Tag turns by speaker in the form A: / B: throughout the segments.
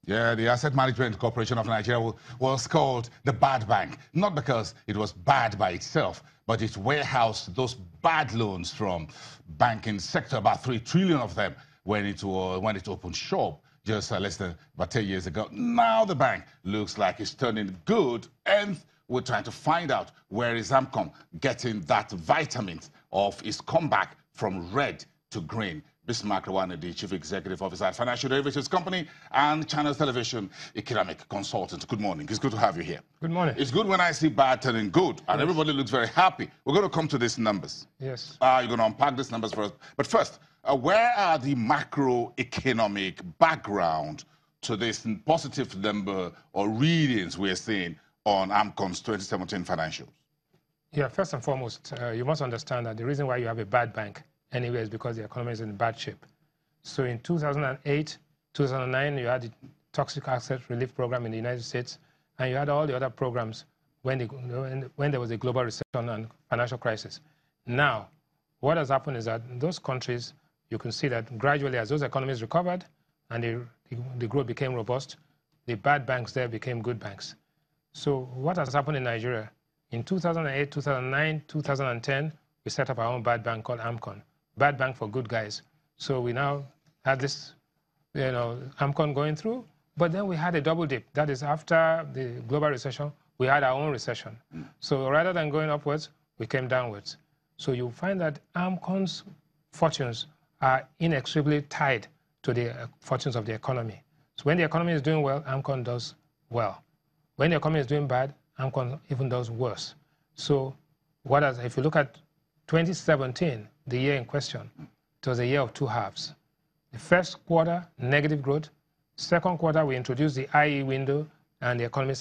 A: Yeah, the Asset Management Corporation of Nigeria was called the bad bank, not because it was bad by itself, but it warehoused those bad loans from banking sector, about 3 trillion of them when it opened shop just less than about 10 years ago. Now the bank looks like it's turning good, and we're trying to find out where is AMCON getting that vitamins of its comeback from red to green. Bismarck Rewane, the Chief Executive Officer at Financial Derivatives Company and Channels Television Economic Consultant. Good morning. It's good to have you here.
B: Good morning.
A: It's good when I see bad turning good, and everybody looks very happy. We're going to come to these numbers.
B: Yes.
A: You're going to unpack these numbers for us. But first, where are the macroeconomic background to this positive number or readings we're seeing on AMCON's 2017 financials?
B: Yeah, first and foremost, you must understand that the reason why you have a bad bank anyway is because the economy is in bad shape. So in 2008, 2009, you had the Toxic Asset Relief Program in the United States, and you had all the other programs when there was a global recession and financial crisis. Now, what has happened is that in those countries, you can see that gradually as those economies recovered and the growth became robust, the bad banks there became good banks. So what has happened in Nigeria? In 2008, 2009, 2010, we set up our own bad bank called AMCON. Bad bank for good guys. So we now had this, AMCON going through, but then we had a double dip. That is, after the global recession, we had our own recession. So rather than going upwards, we came downwards. So you'll find that AMCON's fortunes are inextricably tied to the fortunes of the economy. So when the economy is doing well, AMCON does well. When the economy is doing bad, AMCON even does worse. So if you look at 2017, the year in question, it was a year of two halves. The first quarter, negative growth. Second quarter, we introduced the IE window, and the economy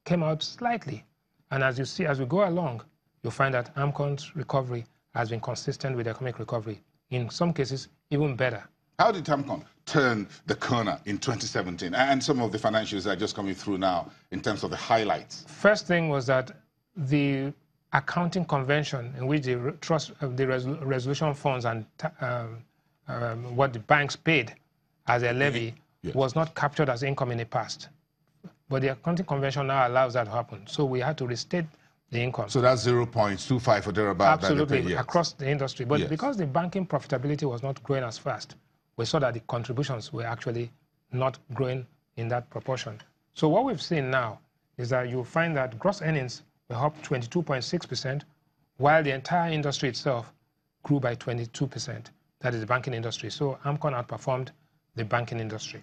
B: came out slightly. And as you see, as we go along, you'll find that AMCON's recovery has been consistent with economic recovery. In some cases, even better.
A: How did AMCON turn the corner in 2017? And some of the financials are just coming through now in terms of the highlights.
B: First thing was that the accounting convention in which the resolution funds and what the banks paid as a levy was not captured as income in the past. But the accounting convention now allows that to happen. So we had to restate the income.
A: So that's 0.25 or thereabout.
B: Absolutely, across the industry. But because the banking profitability was not growing as fast, we saw that the contributions were actually not growing in that proportion. So what we've seen now is that you'll find that gross earnings were up 22.6%, while the entire industry itself grew by 22%. That is the banking industry. So AMCON outperformed the banking industry.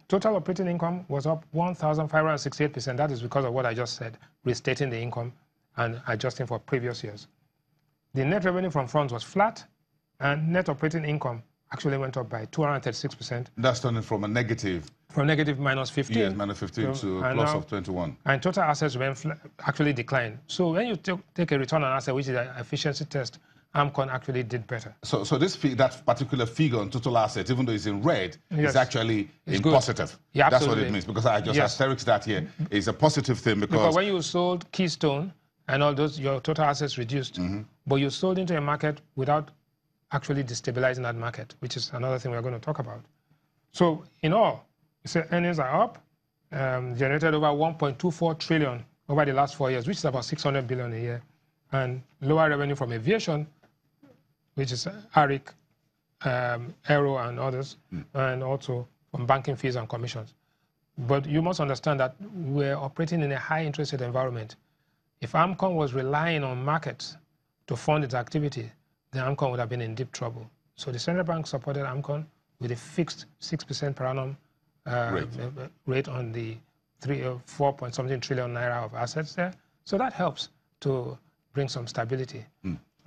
B: Total operating income was up 1,568%. That is because of what I just said, restating the income and adjusting for previous years. The net revenue from funds was flat, and net operating income actually went up by 236%.
A: That's turning from a negative.
B: From negative minus 15.
A: Yes, minus 15 to a plus of 21.
B: And total assets actually declined. So when you take a return on asset, which is an efficiency test, AMCON actually did better.
A: So that particular figure on total assets, even though it's in red, is actually positive.
B: Yeah,
A: that's what it means, because I just asterisk that here. It's a positive thing because
B: when you sold Keystone and all those, your total assets reduced. But you sold into a market without actually destabilizing that market, which is another thing we're going to talk about. So in all, earnings are up, generated over 1.24 trillion over the last 4 years, which is about 600 billion a year, and lower revenue from aviation, which is ARIC, Aero and others, and also from banking fees and commissions. But you must understand that we're operating in a high interest rate environment. If AMCON was relying on markets to fund its activity, then AMCON would have been in deep trouble. So the central bank supported AMCON with a fixed 6% per annum rate on the 4-point-something trillion naira of assets there. So that helps to bring some stability.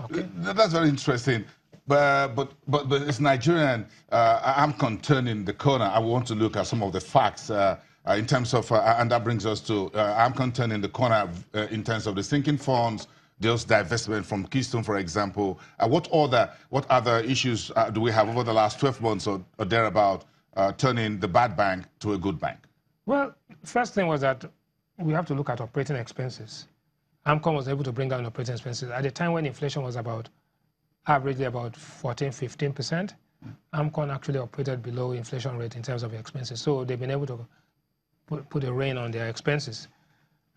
B: Okay.
A: That's very interesting. But it's Nigerian AMCON turning the corner. I want to look at some of the facts in terms of, and that brings us to AMCON turning the corner in terms of the sinking funds, those divestment from Keystone, for example. What other issues do we have over the last 12 months or thereabout turning the bad bank to a good bank? Well,
B: first thing was that we have to look at operating expenses. AMCON was able to bring down operating expenses at a time when inflation was averagely about 14-15%. AMCON actually operated below inflation rate in terms of expenses. So they've been able to put a rein on their expenses.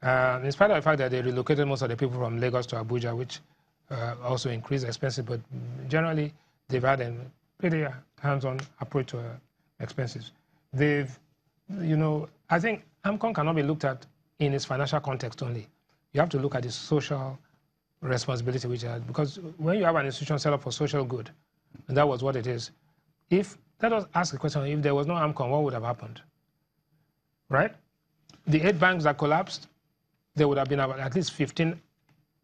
B: In spite of the fact that they relocated most of the people from Lagos to Abuja, which also increased expenses, but generally they've had a pretty hands-on approach to expenses. I think AMCON cannot be looked at in its financial context only. You have to look at the social responsibility which it had, because when you have an institution set up for social good, and that was what it is. Let us ask the question, if there was no AMCON, what would have happened? Right? The 8 banks that collapsed, there would have been at least 15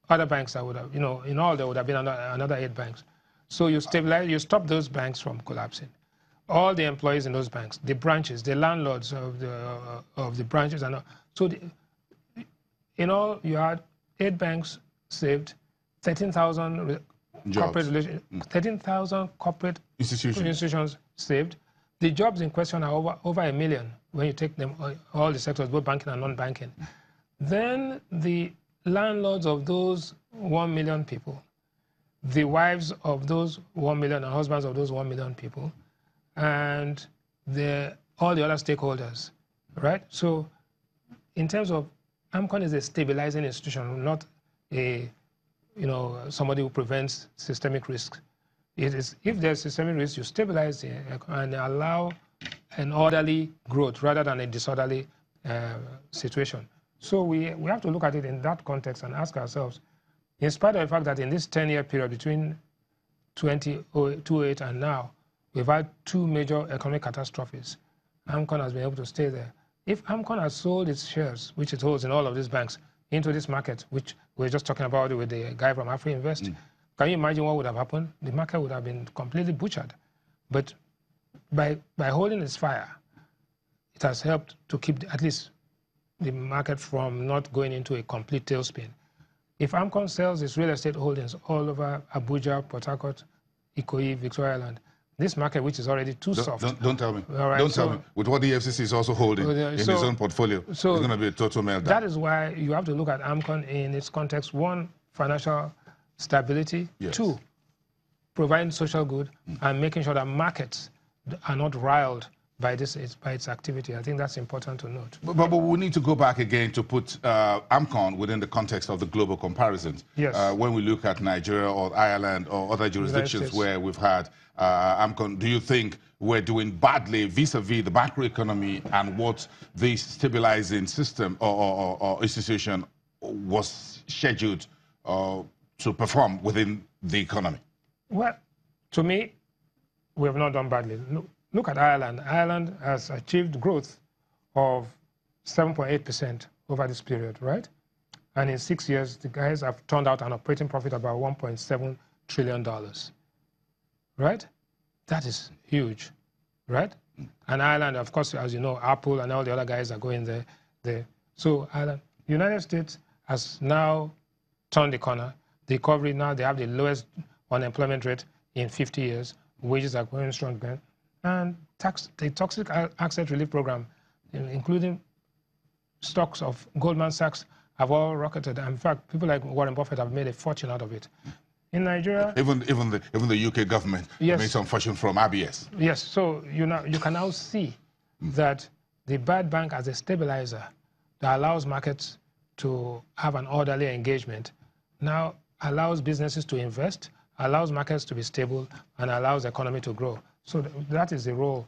B: other banks that would have, in all there would have been another 8 banks. So you stop those banks from collapsing. All the employees in those banks, the branches, the landlords of the branches, and all. So in all, you had 8 banks saved, 13,000 corporate institutions saved. The jobs in question are over 1 million when you take them all the sectors, both banking and non-banking. Then the landlords of those 1 million people, the wives of those 1 million and husbands of those 1 million people, and all the other stakeholders, right? So in terms of AMCON is a stabilizing institution, not somebody who prevents systemic risk. It is, if there's systemic risk, you stabilize it and allow an orderly growth rather than a disorderly situation. So we have to look at it in that context and ask ourselves, in spite of the fact that in this 10-year period between 2008 and now, we've had 2 major economic catastrophes, AMCON has been able to stay there. If AMCON has sold its shares, which it holds in all of these banks, into this market, which we were just talking about with the guy from AfriInvest, can you imagine what would have happened? The market would have been completely butchered. But by holding its fire, it has helped to keep at least the market from not going into a complete tailspin. If AMCON sells its real estate holdings all over Abuja, Port Harcourt, Ikoyi, Victoria Island, this market, which is already too soft.
A: Don't tell me.
B: Right,
A: don't tell me. With what the FCC is also holding in his own portfolio, it's going to be a total meltdown.
B: That is why you have to look at AMCON in its context. 1, financial stability.
A: Yes.
B: 2, providing social good and making sure that markets are not riled by its activity. I think that's important to note.
A: But we need to go back again to put AMCON within the context of the global comparisons.
B: Yes.
A: When we look at Nigeria or Ireland or other jurisdictions where we've had AMCON, do you think we're doing badly vis-a-vis the macroeconomy and what the stabilizing system or institution was scheduled to perform within the economy?
B: Well, to me, we have not done badly. Look at Ireland. Ireland has achieved growth of 7.8% over this period, right? And in 6 years, the guys have turned out an operating profit of about $1.7 trillion, right? That is huge, right? And Ireland, of course, as you know, Apple and all the other guys are going there. So Ireland, the United States has now turned the corner. The recovery now, they have the lowest unemployment rate in 50 years. Wages are going strong again. And the Toxic Asset Relief Program, including stocks of Goldman Sachs, have all rocketed. In fact, people like Warren Buffett have made a fortune out of it. In Nigeria,
A: even the UK government made some fortune from ABS.
B: Yes. So you can now see that the bad bank as a stabilizer that allows markets to have an orderly engagement now allows businesses to invest, allows markets to be stable, and allows the economy to grow. So that is the role.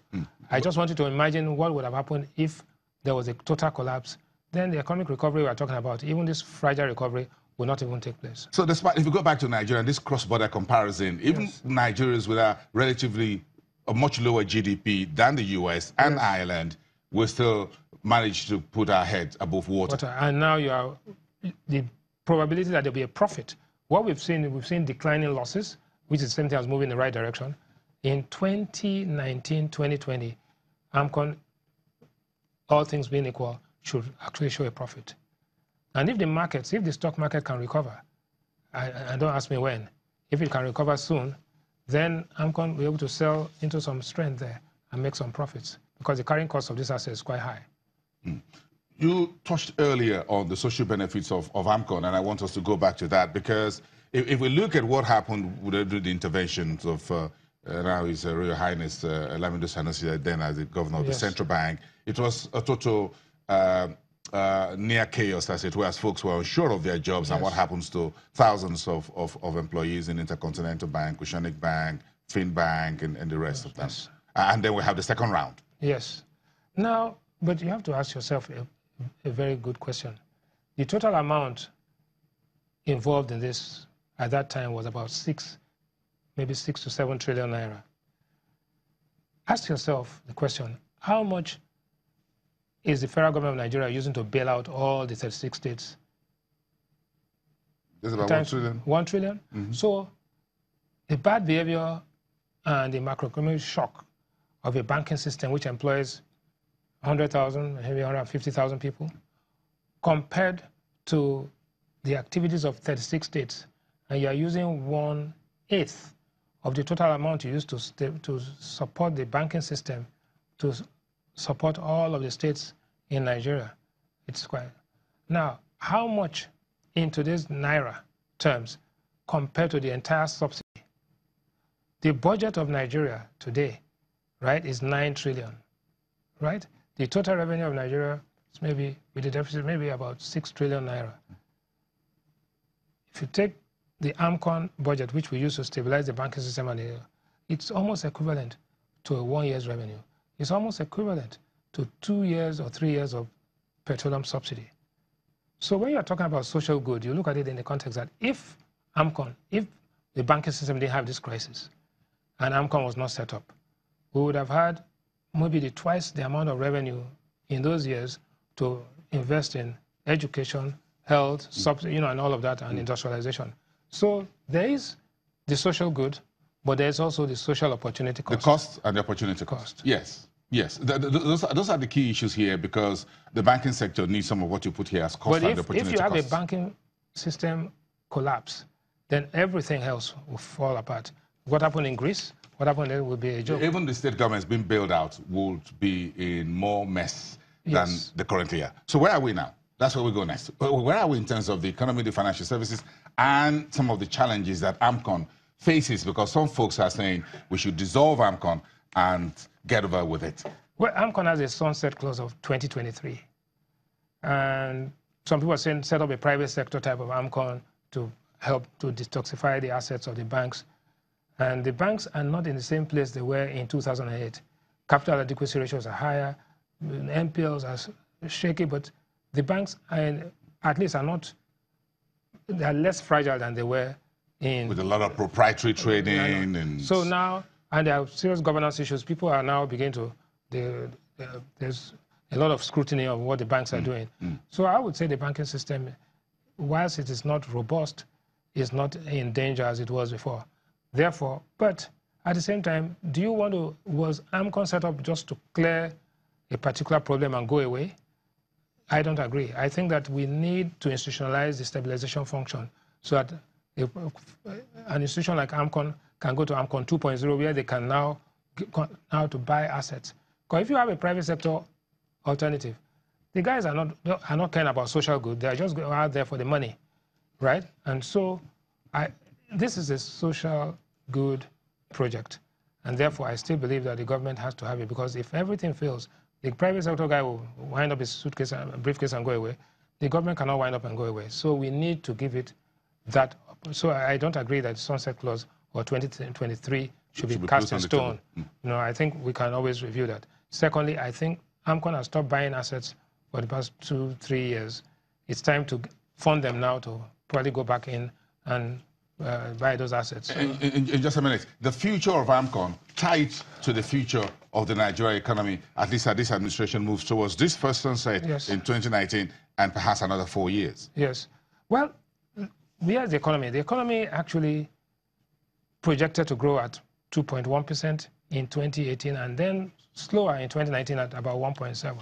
B: I just want you to imagine what would have happened if there was a total collapse. Then the economic recovery we are talking about, even this fragile recovery, will not even take place.
A: So despite, if you go back to Nigeria and this cross-border comparison, even Nigerians with a much lower GDP than the US and Ireland will still manage to put our heads above water.
B: And now the probability that there'll be a profit. What we've seen declining losses, which is the same thing as moving in the right direction. In 2019, 2020, AMCON, all things being equal, should actually show a profit. And if the stock market can recover, and don't ask me when, if it can recover soon, then AMCON will be able to sell into some strength there and make some profits because the carrying cost of this asset is quite high.
A: You touched earlier on the social benefits of AMCON, and I want us to go back to that because if we look at what happened with the interventions of now he's Royal Highness Lamido Sanusi, then as the governor of the
B: Yes.
A: central bank. It was a total near chaos, as it were, as folks were unsure of their jobs and what happens to thousands of employees in Intercontinental Bank, Oceanic Bank, Finbank, and the rest of them.
B: Yes.
A: And then we have the second round.
B: Yes. Now, but you have to ask yourself a very good question. The total amount involved in this at that time was about maybe 6 to 7 trillion naira. Ask yourself the question, how much is the federal government of Nigeria using to bail out all the 36 states?
A: It's about 1 trillion.
B: 1 trillion? Mm-hmm. So the bad behavior and the macroeconomic shock of a banking system which employs 100,000, maybe 150,000 people, compared to the activities of 36 states, and you are using 1/8 of the total amount you used to support the banking system, to support all of the states in Nigeria. It's quite. Now, how much in today's Naira terms compared to the entire subsidy? The budget of Nigeria today, right, is 9 trillion, right? The total revenue of Nigeria is maybe, with the deficit, maybe about 6 trillion naira. If you take the AMCON budget, which we use to stabilize the banking system, and it's almost equivalent to a 1 year's revenue. It's almost equivalent to 2 years or 3 years of petroleum subsidy. So when you're talking about social good, you look at it in the context that if AMCON, if the banking system didn't have this crisis, and AMCON was not set up, we would have had maybe twice the amount of revenue in those years to invest in education, health, subsidy, and all of that, and industrialization. So there is the social good, but there's also the social opportunity cost.
A: The cost and the opportunity cost. Yes. Yes, those are the key issues here, because the banking sector needs some of what you put here as cost and opportunity cost. But if you have a banking system collapse, then everything else will fall apart. What happened in Greece, what happened there will be a joke. Even the state governments being bailed out would be in more mess than the current year. So where are we now? That's where we go next. Where are we in terms of the economy, the financial services, and some of the challenges that AMCON faces? Because some folks are saying we should dissolve AMCON and get over with it.
B: Well, AMCON has a sunset clause of 2023. And some people are saying set up a private sector type of AMCON to help to detoxify the assets of the banks. And the banks are not in the same place they were in 2008. Capital adequacy ratios are higher, NPLs are shaky, but the banks are, at least they are less fragile than they were in...
A: With a lot of proprietary trading. And
B: so now, and there are serious governance issues. People are now beginning to, there's a lot of scrutiny of what the banks are doing. So I would say the banking system, whilst it is not robust, is not in danger as it was before. Therefore, but at the same time, was AMCON set up just to clear a particular problem and go away? I don't agree. I think that we need to institutionalize the stabilization function so that an institution like AMCON can go to AMCON 2.0, where they can now to buy assets. Because if you have a private sector alternative, the guys are not caring about social good. They are just going out there for the money, right? And so this is a social good project. And therefore, I still believe that the government has to have it, because if everything fails, the private sector guy will wind up his suitcase and briefcase and go away. The government cannot wind up and go away. So we need to give it that. So I don't agree that sunset clause or 2023 should be cast in stone. No, I think we can always review that. Secondly, I think AMCON has stopped buying assets for the past 2-3 years. It's time to fund them now to probably go back in and buy those assets.
A: In just a minute, the future of AMCON tied to the future of the Nigeria economy, at least as this administration moves towards this first sunset in 2019 and perhaps another 4 years.
B: Yes. Well, here's the economy. The economy actually projected to grow at 2.1% in 2018 and then slower in 2019 at about 1.7%.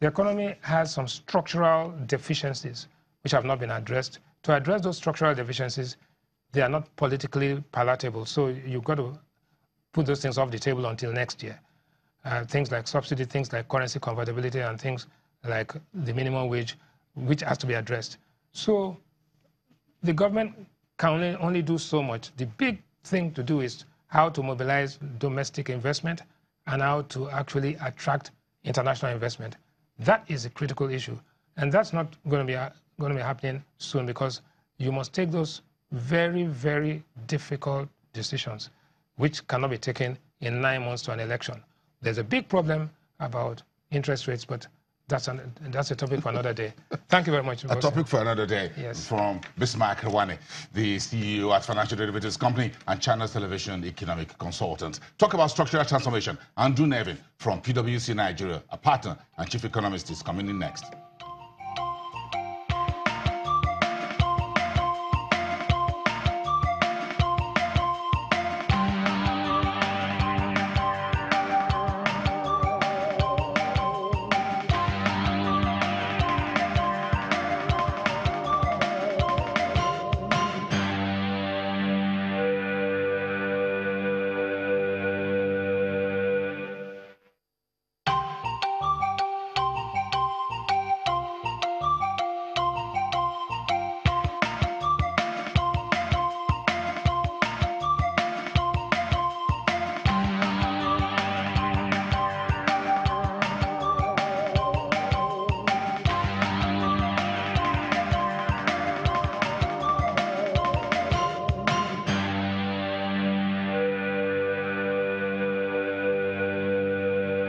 B: The economy has some structural deficiencies which have not been addressed. To address those structural deficiencies, they are not politically palatable. So you've got to put those things off the table until next year. Things like subsidy, things like currency convertibility, and things like the minimum wage, which has to be addressed. So the government can only do so much. The big thing to do is how to mobilize domestic investment, and how to actually attract international investment. That is a critical issue. And that's not going to be happening soon, because you must take those very, very difficult decisions, which cannot be taken in 9 months to an election. There's a big problem about interest rates, but that's a topic for another day. Thank you very much.
A: A topic for another day.
B: Yes.
A: From Bismarck Rewane, the CEO at Financial Derivatives Company and Channels Television Economic Consultant. Talk about structural transformation. Andrew Nevin from PwC Nigeria, a partner and chief economist, is coming in next.